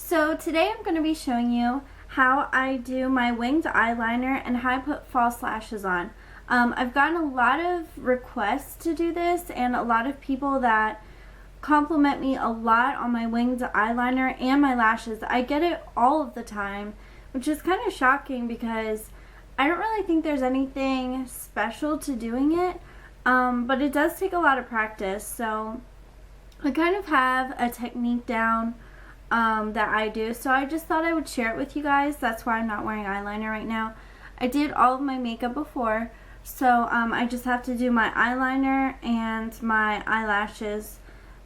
So today I'm going to be showing you how I do my winged eyeliner and how I put false lashes on. I've gotten a lot of requests to do this and a lot of people that compliment me a lot on my winged eyeliner and my lashes. I get it all of the time, which is kind of shocking because I don't really think there's anything special to doing it, but it does take a lot of practice. So I kind of have a technique down that I do, so I just thought I would share it with you guys. That's why I'm not wearing eyeliner right now. I did all of my makeup before, so I just have to do my eyeliner and my eyelashes.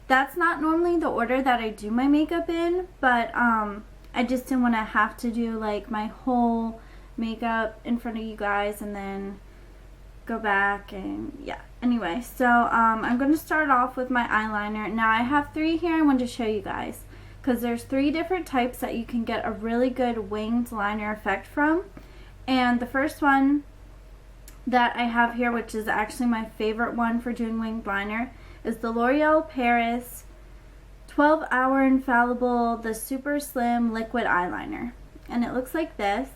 That's not normally the order that I do my makeup in, but I just didn't want to have to do like my whole makeup in front of you guys and then go back and yeah. Anyway, so I'm going to start off with my eyeliner. Now I have three here I want to show you guys, because there's three different types that you can get a really good winged liner effect from. And the first one that I have here, which is actually my favorite one for doing winged liner, is the L'Oreal Paris 12-Hour Infallible, the Super Slim Liquid Eyeliner. And it looks like this.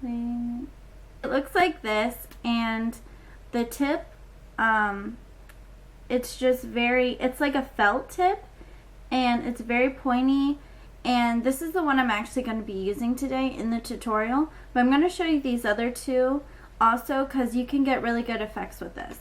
It looks like this, and the tip, it's just it's like a felt tip, and it's very pointy, and this is the one I'm actually going to be using today in the tutorial, but I'm going to show you these other two also because you can get really good effects with this.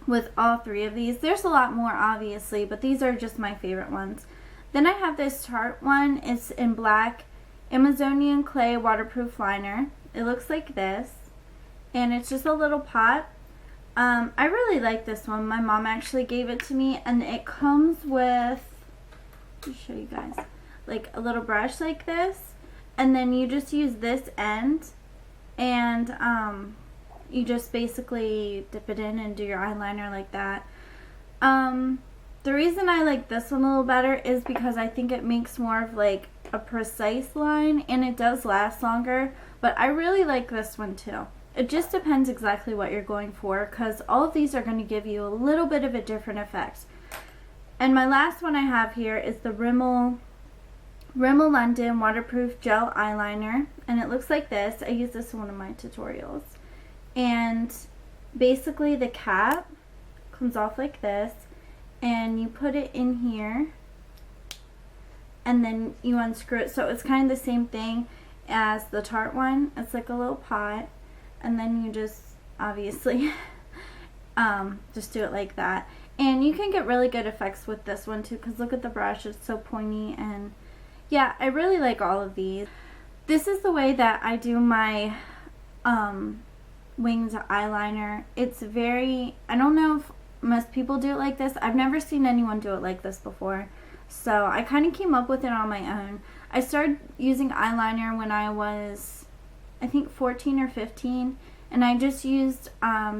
With all three of these. There's a lot more obviously, but these are just my favorite ones. Then I have this Tarte one. It's in black Amazonian clay waterproof liner. It looks like this, and it's just a little pot. I really like this one. My mom actually gave it to me, and it comes with, let me show you guys, like a little brush like this, and then you just use this end, and you just basically dip it in and do your eyeliner like that. The reason I like this one a little better is because I think it makes more of like a precise line, and it does last longer, but I really like this one too. It just depends exactly what you're going for, because all of these are going to give you a little bit of a different effect. And my last one I have here is the Rimmel London Waterproof Gel Eyeliner, and it looks like this. I use this in one of my tutorials. And basically the cap comes off like this, and you put it in here, and then you unscrew it. So it's kind of the same thing as the Tarte one. It's like a little pot, and then you just obviously just do it like that. And you can get really good effects with this one too, because look at the brush, it's so pointy. And yeah, I really like all of these. This is the way that I do my winged eyeliner. It's very, I don't know if most people do it like this. I've never seen anyone do it like this before, so I kind of came up with it on my own. I started using eyeliner when I was, I think, 14 or 15, and I just used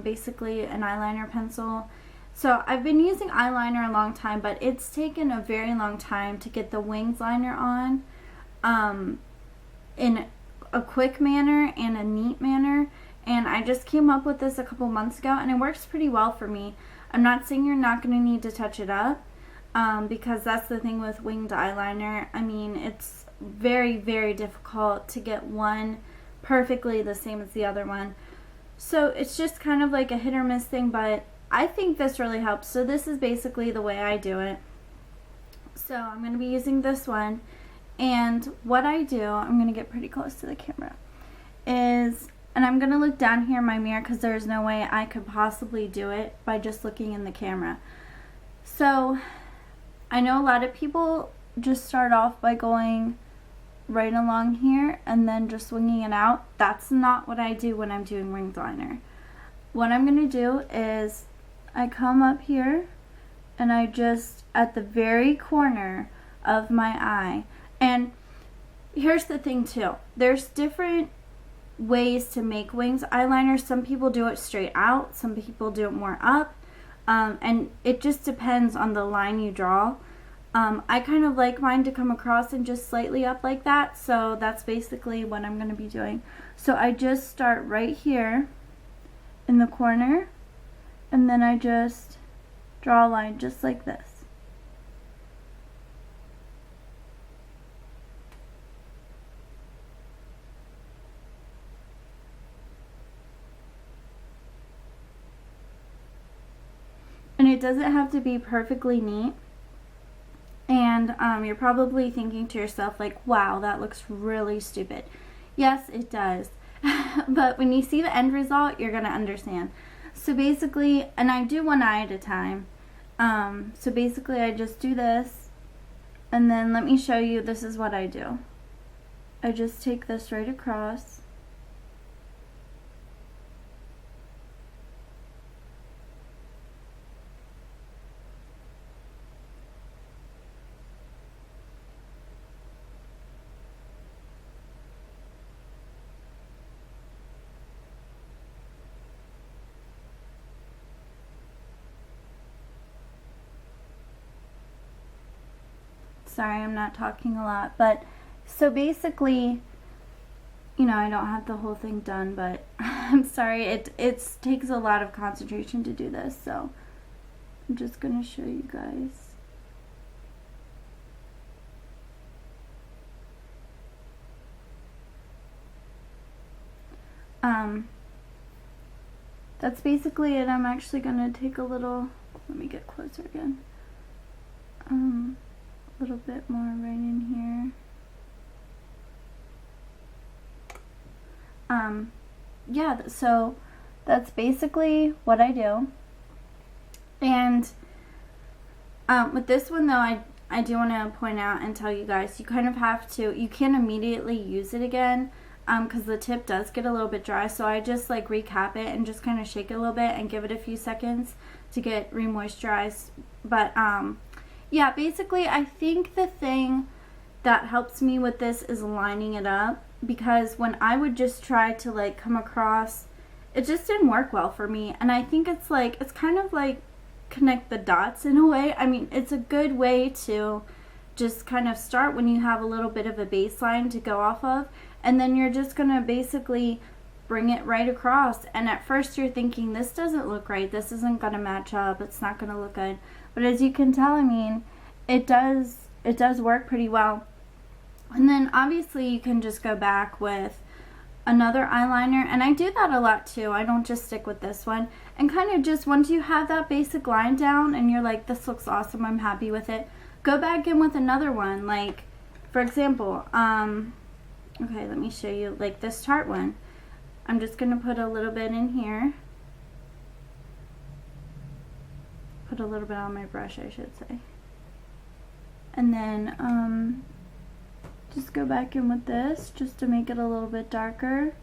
basically an eyeliner pencil. So I've been using eyeliner a long time, but it's taken a very long time to get the winged liner on in a quick manner and a neat manner. And I just came up with this a couple months ago, and it works pretty well for me. I'm not saying you're not going to need to touch it up, because that's the thing with winged eyeliner. I mean, it's very, very difficult to get one perfectly the same as the other one. So it's just kind of like a hit or miss thing, but I think this really helps. So this is basically the way I do it. So I'm going to be using this one, and what I do, I'm going to get pretty close to the camera, is, and I'm going to look down here in my mirror because there's no way I could possibly do it by just looking in the camera. So I know a lot of people just start off by going right along here and then just swinging it out. That's not what I do when I'm doing winged liner. What I'm going to do is I come up here and I just, at the very corner of my eye, and here's the thing too, there's different ways to make winged eyeliner. Some people do it straight out, some people do it more up, and it just depends on the line you draw. I kind of like mine to come across and just slightly up like that, so that's basically what I'm going to be doing. So I just start right here in the corner, and then I just draw a line just like this. it doesn't have to be perfectly neat. And you're probably thinking to yourself like, wow, that looks really stupid. Yes, it does. But when you see the end result, you're going to understand. So basically, and I do one eye at a time. So basically I just do this, and then let me show you, this is what I do. I just take this right across. Sorry, I'm not talking a lot, but so basically, you know, I don't have the whole thing done, but I'm sorry, it takes a lot of concentration to do this, so I'm just gonna show you guys. That's basically it. I'm actually gonna take a little, let me get closer again. A little bit more right in here. Yeah, so that's basically what I do. And with this one though, I do want to point out and tell you guys, you kind of have to, you can't immediately use it again, because the tip does get a little bit dry. So I just like recap it and just kind of shake it a little bit and give it a few seconds to get re-moisturized. But yeah, basically I think the thing that helps me with this is lining it up, because when I would just try to like come across, it just didn't work well for me. And I think it's like, it's kind of like connect the dots in a way. I mean, it's a good way to just kind of start when you have a little bit of a baseline to go off of, and then you're just gonna basically bring it right across. And at first you're thinking, this doesn't look right, this isn't gonna match up, it's not gonna look good. But as you can tell, I mean, it does work pretty well. And then obviously you can just go back with another eyeliner, and I do that a lot too. I don't just stick with this one, and kind of just once you have that basic line down and you're like, this looks awesome, I'm happy with it, go back in with another one. Like for example, okay, let me show you, like this Tarte one. I'm just gonna put a little bit in here, put a little bit on my brush, I should say, and then just go back in with this just to make it a little bit darker.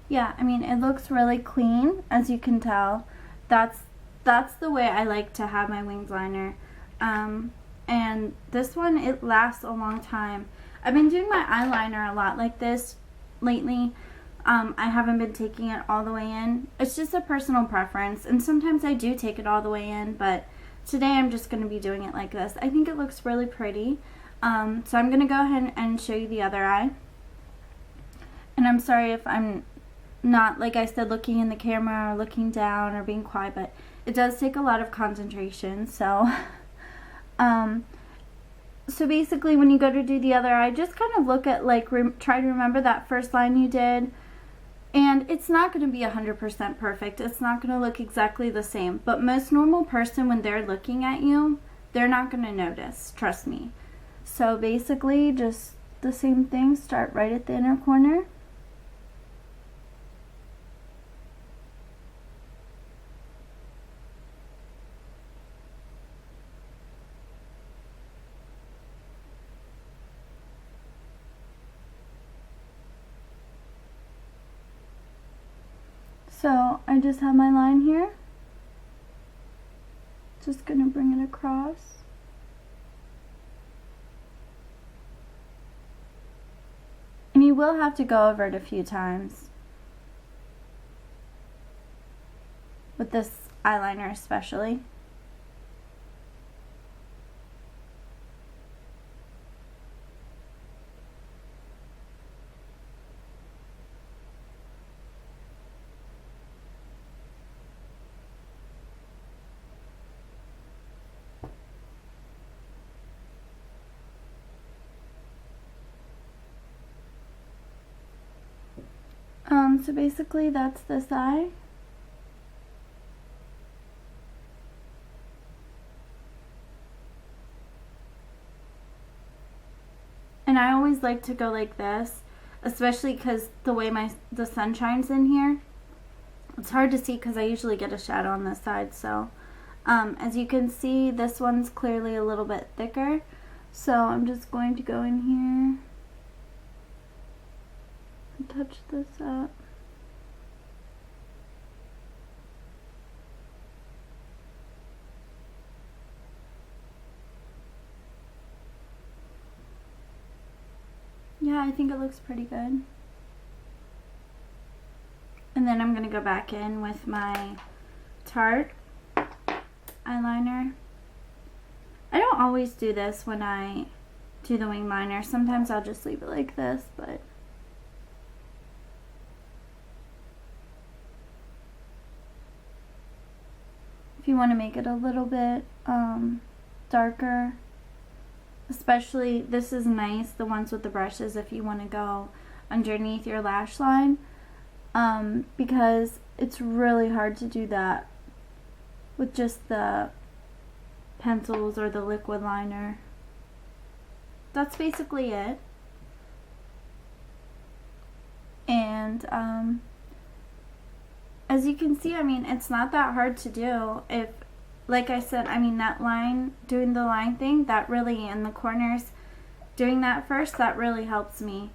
Yeah, I mean, it looks really clean, as you can tell. That's the way I like to have my winged liner. And this one, it lasts a long time. I've been doing my eyeliner a lot like this lately. I haven't been taking it all the way in. It's just a personal preference, and sometimes I do take it all the way in, but today I'm just going to be doing it like this. I think it looks really pretty. So I'm going to go ahead and show you the other eye. And I'm sorry if I'm not, like I said, looking in the camera or looking down or being quiet, but it does take a lot of concentration. So so basically when you go to do the other eye, just kind of look at, like, try to remember that first line you did. And it's not going to be 100% perfect. It's not going to look exactly the same. But most normal person, when they're looking at you, they're not going to notice. Trust me. So basically, just the same thing. Start right at the inner corner. So I just have my line here. Just gonna bring it across. And you will have to go over it a few times with this eyeliner especially. So basically that's this eye. And I always like to go like this, especially because the way the sun shines in here. It's hard to see because I usually get a shadow on this side. So as you can see, this one's clearly a little bit thicker. So I'm just going to go in here and touch this up. Yeah, I think it looks pretty good. And then I'm going to go back in with my Tarte eyeliner. I don't always do this when I do the wing liner. Sometimes I'll just leave it like this, but if you want to make it a little bit darker, especially this is nice, the ones with the brushes, if you want to go underneath your lash line, because it's really hard to do that with just the pencils or the liquid liner. That's basically it. And as you can see, I mean, it's not that hard to do. If, like I said, I mean, that line, doing the line thing, that really, in the corners, doing that first, that really helps me.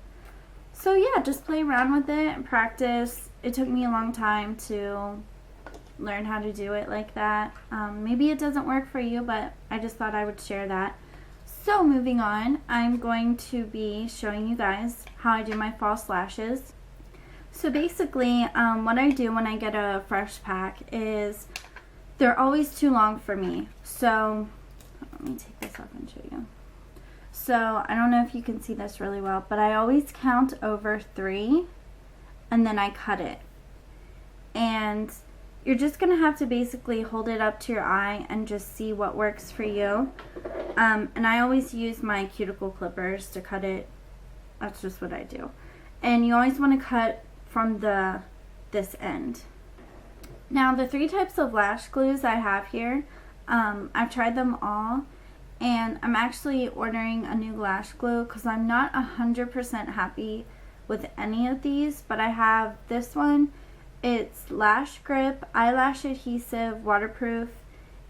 So yeah, just play around with it and practice. It took me a long time to learn how to do it like that. Maybe it doesn't work for you, but I just thought I would share that. So moving on, I'm going to be showing you guys how I do my false lashes. So basically, what I do when I get a fresh pack is they're always too long for me. So let me take this off and show you. So I don't know if you can see this really well, but I always count over 3 and then I cut it. And you're just going to have to basically hold it up to your eye and just see what works for you. And I always use my cuticle clippers to cut it. That's just what I do. And you always want to cut from this end. Now the 3 types of lash glues I have here, I've tried them all, and I'm actually ordering a new lash glue because I'm not 100% happy with any of these, but I have this one. It's lash grip, eyelash adhesive, waterproof,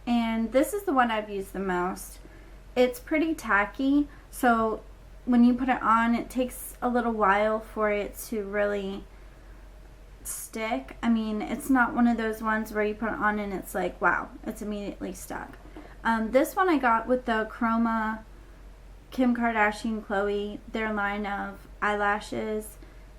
and this is the one I've used the most. It's pretty tacky, so when you put it on, it takes a little while for it to really stick. I mean, it's not one of those ones where you put it on and it's like, wow, it's immediately stuck. This one I got with the Chroma Kim Kardashian Chloe, their line of eyelashes,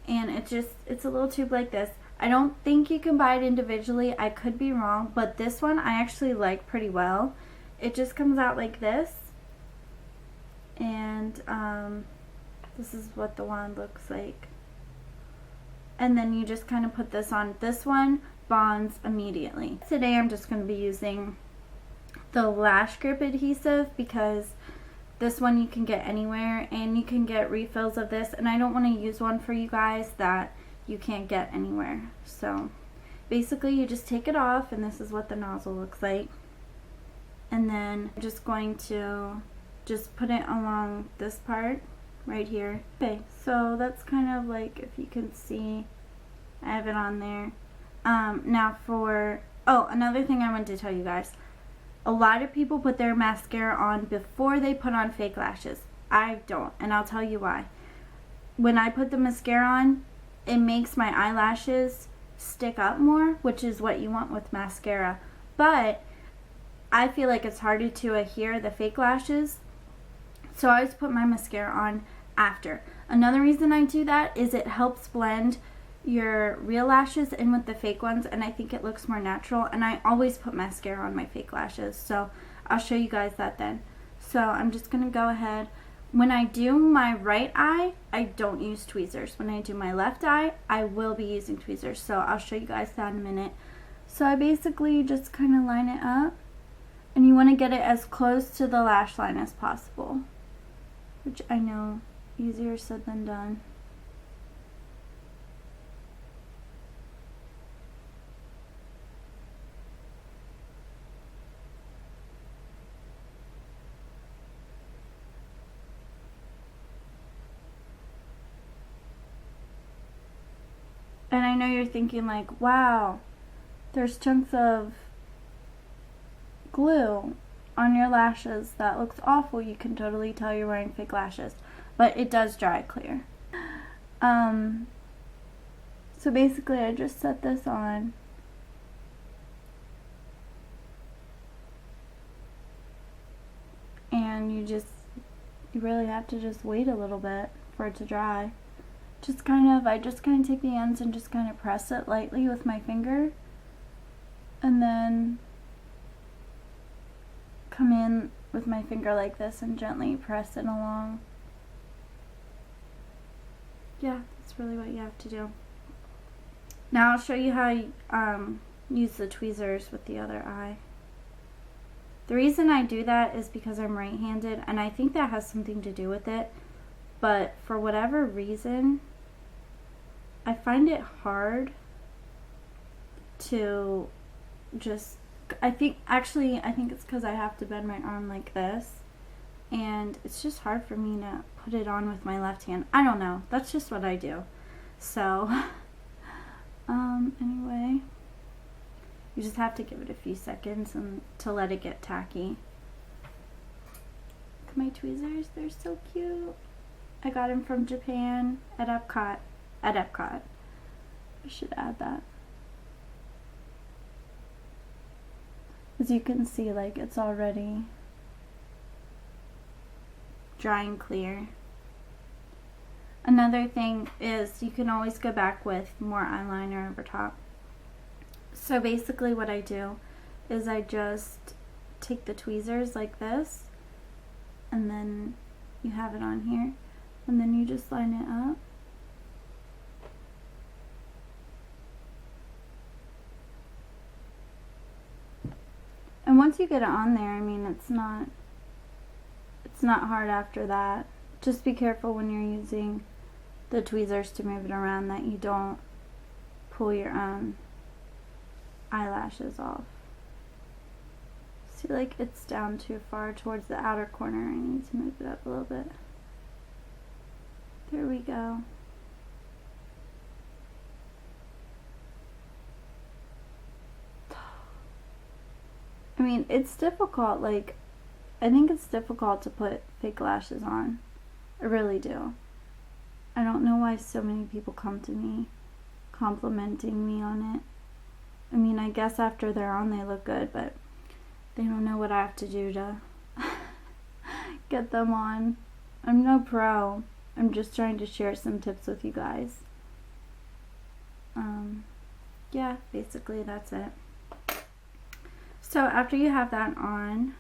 and it's a little tube like this. I don't think you can buy it individually. I could be wrong, but this one I actually like pretty well. It just comes out like this, and this is what the wand looks like. And then you just kind of put this on. This one bonds immediately. Today I'm just going to be using the lash grip adhesive because this one you can get anywhere, and you can get refills of this, and I don't want to use one for you guys that you can't get anywhere. So basically you just take it off, and this is what the nozzle looks like. And then I'm just going to just put it along this part right here. Okay, so that's kind of like, if you can see, I have it on there. Now for, another thing I wanted to tell you guys. A lot of people put their mascara on before they put on fake lashes. I don't, and I'll tell you why. When I put the mascara on, it makes my eyelashes stick up more, which is what you want with mascara. But I feel like it's harder to adhere the fake lashes, so I always put my mascara on after. Another reason I do that is it helps blend your real lashes in with the fake ones, and I think it looks more natural, and I always put mascara on my fake lashes, so I'll show you guys that then. So I'm just gonna go ahead. When I do my right eye, I don't use tweezers. When I do my left eye, I will be using tweezers, so I'll show you guys that in a minute. So I basically just kind of line it up, and you want to get it as close to the lash line as possible, which I know, easier said than done. And I know you're thinking like, wow, there's chunks of glue on your lashes. That looks awful. You can totally tell you're wearing fake lashes. But it does dry clear. So basically I just set this on. And you really have to just wait a little bit for it to dry. I just kind of take the ends and just kind of press it lightly with my finger. And then come in with my finger like this and gently press it along. Yeah, that's really what you have to do. Now I'll show you how you use the tweezers with the other eye. The reason I do that is because I'm right-handed, and I think that has something to do with it. But for whatever reason, I find it hard to just, I think it's because I have to bend my arm like this, and it's just hard for me to put it on with my left hand. I don't know, that's just what I do. So anyway, you just have to give it a few seconds and to let it get tacky. Look at my tweezers, they're so cute. I got them from Japan at Epcot. I should add that. As you can see, like, it's already dry and clear. Another thing is you can always go back with more eyeliner over top. So basically what I do is I just take the tweezers like this, and then you have it on here, and then you just line it up. And once you get it on there, I mean, it's not hard after that. Just be careful when you're using the tweezers to move it around that you don't pull your own eyelashes off. See, like, it's down too far towards the outer corner. I need to move it up a little bit. There we go. I mean, it's difficult, like, I think it's difficult to put fake lashes on. I really do. I don't know why so many people come to me complimenting me on it. I mean, I guess after they're on they look good, but they don't know what I have to do to get them on. I'm no pro. I'm just trying to share some tips with you guys. Yeah, basically that's it. So after you have that on,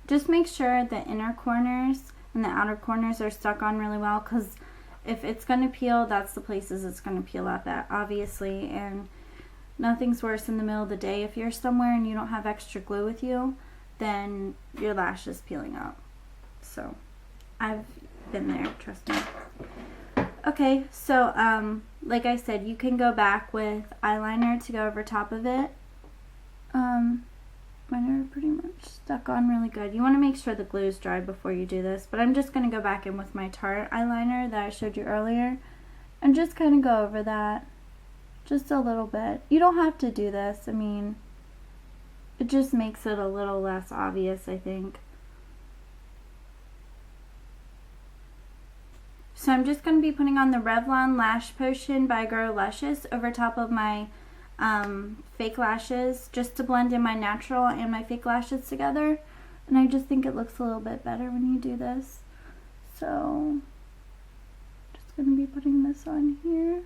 just make sure the inner corners and the outer corners are stuck on really well, because if it's going to peel, that's the places it's going to peel out at, obviously. And nothing's worse in the middle of the day if you're somewhere and you don't have extra glue with you, then your lash is peeling up. So I've been there, trust me. Okay, so like I said, you can go back with eyeliner to go over top of it. Mine are pretty much stuck on really good. You want to make sure the glue is dry before you do this, but I'm just going to go back in with my Tarte eyeliner that I showed you earlier and just kind of go over that just a little bit. You don't have to do this. I mean, it just makes it a little less obvious, I think. So I'm just going to be putting on the Revlon Lash Potion by Grow Luscious over top of my fake lashes, just to blend in my natural and my fake lashes together. And I just think it looks a little bit better when you do this. So just going to be putting this on here.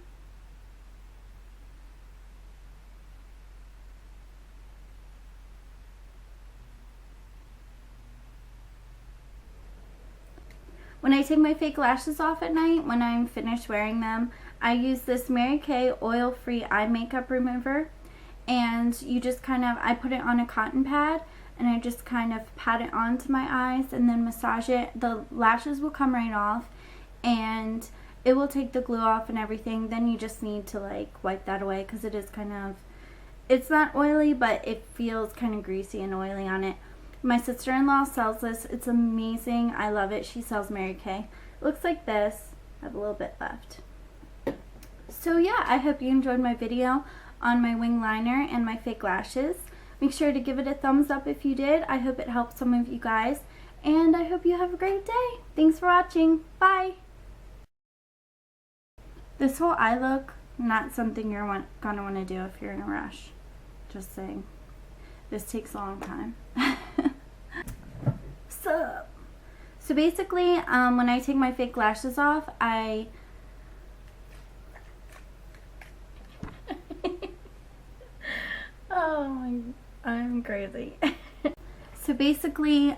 When I take my fake lashes off at night, when I'm finished wearing them, I use this Mary Kay oil-free eye makeup remover, and you just kind of, I put it on a cotton pad, and I just kind of pat it onto my eyes and then massage it. The lashes will come right off, and it will take the glue off and everything. Then you just need to, like, wipe that away, because it is kind of, it's not oily, but it feels kind of greasy and oily on it. My sister-in-law sells this. It's amazing. I love it. She sells Mary Kay. It looks like this. I have a little bit left. So yeah, I hope you enjoyed my video on my wing liner and my fake lashes. Make sure to give it a thumbs up if you did. I hope it helped some of you guys. And I hope you have a great day. Thanks for watching. Bye. This whole eye look, not something you're gonna want to do if you're in a rush. Just saying. This takes a long time. So basically, when I take my fake lashes off, oh, I'm crazy. So basically,